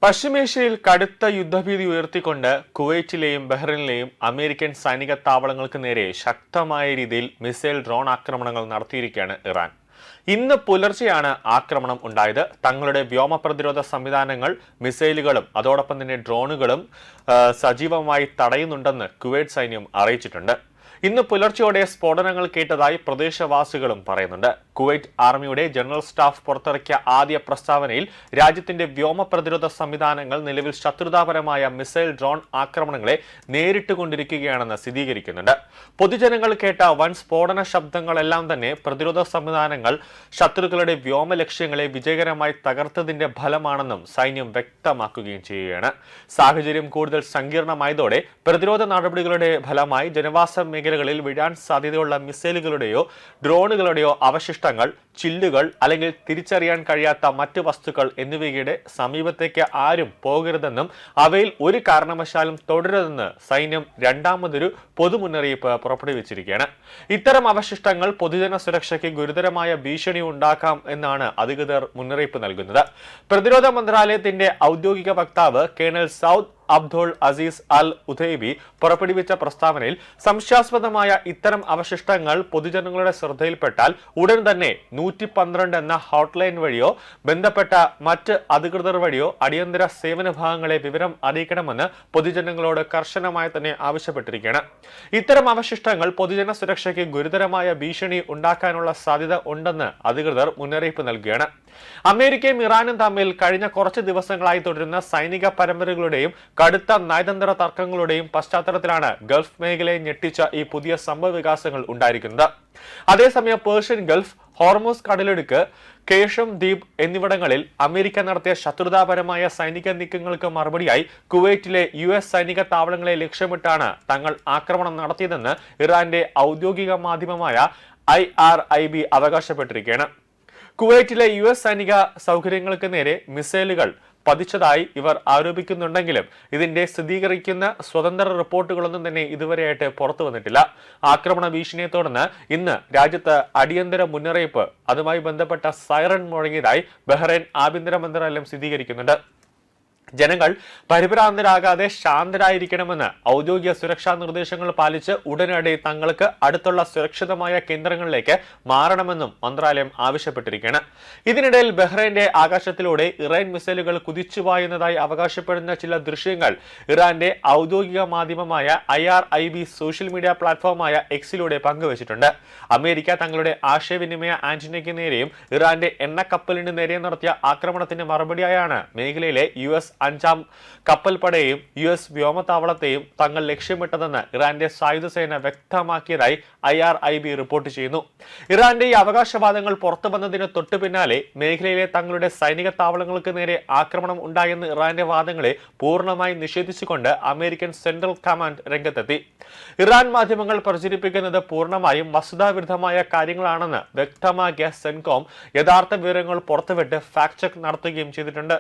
പശ്ചിമേഷ്യയിൽ കടുത്ത യുദ്ധഭീതി ഉയർത്തിക്കൊണ്ട് കുവൈറ്റിലെയും ബഹ്റൈനിലെയും അമേരിക്കൻ സൈനിക താവളങ്ങൾക്ക് നേരെ ശക്തമായ രീതിയിൽ മിസൈൽ ഡ്രോൺ ആക്രമണങ്ങൾ നടത്തിയിരിക്കുകയാണ് ഇറാൻ. ഇന്ന് പുലർച്ചെയാണ് ആക്രമണം ഉണ്ടായത്. തങ്ങളുടെ വ്യോമ പ്രതിരോധ സംവിധാനങ്ങൾ മിസൈലുകളും അതോടൊപ്പം തന്നെ ഡ്രോണുകളും സജീവമായി തടയുന്നുണ്ടെന്ന് കുവൈറ്റ് സൈന്യം അറിയിച്ചിട്ടുണ്ട്. ഇന്ന് പുലർച്ചെയോടെ സ്ഫോടനങ്ങൾ കേട്ടതായി പ്രദേശവാസികളും പറയുന്നുണ്ട്. കുവൈറ്റ് ആർമിയുടെ ജനറൽ സ്റ്റാഫ് പുറത്തിറക്കിയ ആദ്യ പ്രസ്താവനയിൽ രാജ്യത്തിന്റെ വ്യോമ പ്രതിരോധ സംവിധാനങ്ങൾ നിലവിൽ ശത്രുതാപരമായ മിസൈൽ ഡ്രോൺ ആക്രമണങ്ങളെ നേരിട്ടുകൊണ്ടിരിക്കുകയാണെന്ന് സ്ഥിരീകരിക്കുന്നുണ്ട്. പൊതുജനങ്ങൾ കേട്ട വൻ സ്ഫോടന ശബ്ദങ്ങളെല്ലാം തന്നെ പ്രതിരോധ സംവിധാനങ്ങൾ ശത്രുക്കളുടെ വ്യോമ ലക്ഷ്യങ്ങളെ വിജയകരമായി തകർത്തതിന്റെ ഫലമാണെന്നും സൈന്യം വ്യക്തമാക്കുകയും ചെയ്യുകയാണ്. സാഹചര്യം കൂടുതൽ സങ്കീർണമായതോടെ പ്രതിരോധ നടപടികളുടെ ഫലമായി ജനവാസ മേഖലകളിൽ വീഴാൻ സാധ്യതയുള്ള മിസൈലുകളുടെയോ ഡ്രോണുകളുടെയോ അവശിഷ്ടങ്ങൾ, ചില്ലുകൾ അല്ലെങ്കിൽ തിരിച്ചറിയാൻ കഴിയാത്ത മറ്റ് വസ്തുക്കൾ എന്നിവയുടെ സമീപത്തേക്ക് ആരും പോകരുതെന്നും അവയിൽ ഒരു കാരണവശാലും തുടരുതെന്ന് സൈന്യം രണ്ടാമതൊരു പൊതുമുന്നറിയിപ്പ് പുറപ്പെടുവിച്ചിരിക്കുകയാണ്. ഇത്തരം അവശിഷ്ടങ്ങൾ പൊതുജന സുരക്ഷയ്ക്ക് ഗുരുതരമായ ഭീഷണി ഉണ്ടാക്കാം എന്നാണ് അധികൃതർ മുന്നറിയിപ്പ് നൽകുന്നത്. പ്രതിരോധ മന്ത്രാലയത്തിന്റെ ഔദ്യോഗിക വക്താവ് കേണൽ സൗദ് അബ്ദുൾ അസീസ് അൽ ഉദൈബി പുറപ്പെടുവിച്ച പ്രസ്താവനയിൽ സംശയാസ്പദമായ ഇത്തരം അവശിഷ്ടങ്ങൾ പൊതുജനങ്ങളുടെ ശ്രദ്ധയിൽപ്പെട്ടാൽ ഉടൻ തന്നെ 112 എന്ന ഹോട്ട്ലൈൻ വഴിയോ ബന്ധപ്പെട്ട മറ്റ് അധികൃതർ വഴിയോ അടിയന്തര സേവന വിഭാഗങ്ങളെ വിവരം അറിയിക്കണമെന്ന് പൊതുജനങ്ങളോട് കർശനമായി തന്നെ ആവശ്യപ്പെട്ടിരിക്കുകയാണ്. ഇത്തരം അവശിഷ്ടങ്ങൾ പൊതുജന സുരക്ഷയ്ക്ക് ഗുരുതരമായ ഭീഷണി ഉണ്ടാക്കാനുള്ള സാധ്യത ഉണ്ടെന്ന് അധികൃതർ മുന്നറിയിപ്പ് നൽകുകയാണ്. അമേരിക്കയും ഇറാനും തമ്മിൽ കഴിഞ്ഞ കുറച്ച് ദിവസങ്ങളായി തുടരുന്ന സൈനിക പരമ്പരകളുടെയും കടുത്ത നയതന്ത്ര തർക്കങ്ങളുടെയും പശ്ചാത്തലത്തിലാണ് ഗൾഫ് മേഖലയെ ഞെട്ടിച്ച ഈ പുതിയ സംഭവ വികാസങ്ങൾ ഉണ്ടായിരിക്കുന്നത്. അതേസമയം പേർഷ്യൻ ഗൾഫ്, ഹോർമൂസ് കടലിടുക്ക്, കേഷം ദ്വീപ് എന്നിവിടങ്ങളിൽ അമേരിക്ക നടത്തിയ ശത്രുതാപരമായ സൈനിക നീക്കങ്ങൾക്ക് മറുപടിയായി കുവൈറ്റിലെ US സൈനിക താവളങ്ങളെ ലക്ഷ്യമിട്ടാണ് തങ്ങൾ ആക്രമണം നടത്തിയതെന്ന് ഇറാന്റെ ഔദ്യോഗിക മാധ്യമമായ IRIB അവകാശപ്പെട്ടിരിക്കുകയാണ്. കുവൈറ്റിലെ US സൈനിക സൗകര്യങ്ങൾക്ക് നേരെ മിസൈലുകൾ പതിച്ചതായി ഇവർ ആരോപിക്കുന്നുണ്ടെങ്കിലും ഇതിന്റെ സ്ഥിരീകരിക്കുന്ന സ്വതന്ത്ര റിപ്പോർട്ടുകളൊന്നും തന്നെ ഇതുവരെയായിട്ട് പുറത്തു വന്നിട്ടില്ല. ആക്രമണ ഭീഷണിയെ തുടർന്ന് ഇന്ന് രാജ്യത്ത് അടിയന്തര മുന്നറിയിപ്പ്, അതുമായി ബന്ധപ്പെട്ട സൈറൺ മുഴങ്ങിയതായി ബഹ്റൈൻ ആഭ്യന്തര മന്ത്രാലയം സ്ഥിരീകരിക്കുന്നുണ്ട്. ജനങ്ങൾ പരിഭ്രാന്തരാകാതെ ശാന്തരായിരിക്കണമെന്ന് ഔദ്യോഗിക സുരക്ഷാ നിർദ്ദേശങ്ങൾ പാലിച്ച് ഉടനടി തങ്ങൾക്ക് അടുത്തുള്ള സുരക്ഷിതമായ കേന്ദ്രങ്ങളിലേക്ക് മാറണമെന്നും മന്ത്രാലയം ആവശ്യപ്പെട്ടിരിക്കുകയാണ്. ഇതിനിടയിൽ ബഹ്റൈന്റെ ആകാശത്തിലൂടെ ഇറാൻ മിസൈലുകൾ കുതിച്ചുപായുന്നതായി അവകാശപ്പെടുന്ന ചില ദൃശ്യങ്ങൾ ഇറാന്റെ ഔദ്യോഗിക മാധ്യമമായ IRIB സോഷ്യൽ മീഡിയ പ്ലാറ്റ്ഫോമായ എക്സിലൂടെ പങ്കുവച്ചിട്ടുണ്ട്. അമേരിക്ക തങ്ങളുടെ ആശയവിനിമയ ആന്റിനയ്ക്ക് നേരെയും ഇറാന്റെ എണ്ണക്കപ്പലിന് നേരെ നടത്തിയ ആക്രമണത്തിന് മറുപടിയായാണ് മേഖലയിലെ US 5ാം കപ്പൽപ്പടയെയും US വ്യോമതാവളത്തെയും തങ്ങൾ ലക്ഷ്യമിട്ടതെന്ന് ഇറാന്റെ സായുധസേന വ്യക്തമാക്കിയതായി IRIB റിപ്പോർട്ട് ചെയ്യുന്നു. ഇറാന്റെ ഈ അവകാശവാദങ്ങൾ പുറത്തു വന്നതിന് തൊട്ടു പിന്നാലെ മേഖലയിലെ തങ്ങളുടെ സൈനിക താവളങ്ങൾക്ക് നേരെ ആക്രമണം ഉണ്ടായെന്ന് ഇറാന്റെ വാദങ്ങളെ പൂർണ്ണമായി നിഷേധിച്ചുകൊണ്ട് അമേരിക്കൻ സെൻട്രൽ കമാൻഡ് രംഗത്തെത്തി. ഇറാൻ മാധ്യമങ്ങൾ പ്രചരിപ്പിക്കുന്നത് പൂർണ്ണമായും വസ്തുതാവിരുദ്ധമായ കാര്യങ്ങളാണെന്ന് വ്യക്തമാക്കിയ സെൻകോം യഥാർത്ഥ വിവരങ്ങൾ പുറത്തുവിട്ട് ഫാക്ട് ചെക്ക് നടത്തുകയും ചെയ്തിട്ടുണ്ട്.